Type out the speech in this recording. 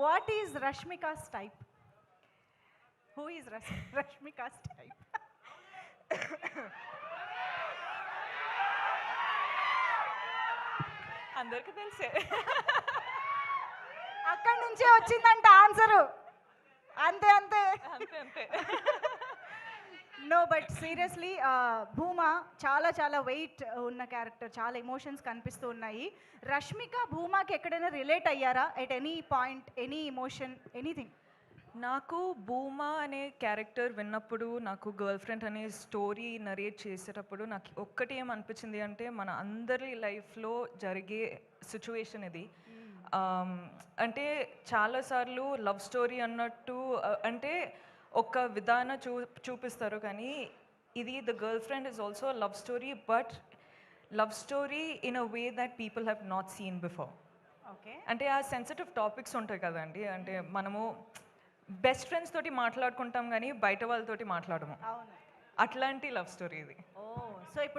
What is Rashmika's type? Who is Rashmika's type? అందరికీ తెలిసే. అక్కడి నుంచే వచ్చిందంట ఆన్సరు. అంతే అంతే అంతే అంతే. నో బట్ సీరియస్లీ భూమా చాలా చాలా వెయిట్ ఉన్న క్యారెక్టర్, చాలా ఎమోషన్స్ కనిపిస్తూ ఉన్నాయి. రష్మిక భూమాకి ఎక్కడైనా రిలేట్ అయ్యారా at any point, any emotion, anything? నాకు భూమా అనే క్యారెక్టర్ విన్నప్పుడు, నాకు గర్ల్ ఫ్రెండ్ అనే స్టోరీ నరేట్ చేసేటప్పుడు నాకు ఒక్కటి ఏమనిపించింది అంటే, మన అందరి లైఫ్లో జరిగే సిచ్యువేషన్ ఇది. అంటే చాలాసార్లు లవ్ స్టోరీ అన్నట్టు అంటే ఒక విధానం చూపిస్తారు, కానీ ఇది the girl friend is also love story, but love story in a way that people have not seen before. Okay. అంటే ఆ సెన్సిటివ్ టాపిక్స్ ఉంటాయి కదండి, అంటే మనము బెస్ట్ ఫ్రెండ్స్ తోటి మాట్లాడుకుంటాం కానీ బయట వాళ్ళతోటి మాట్లాడము. అవును. అట్లాంటి లవ్ స్టోరీ ఇది. ఓ సో ఇప్పుడు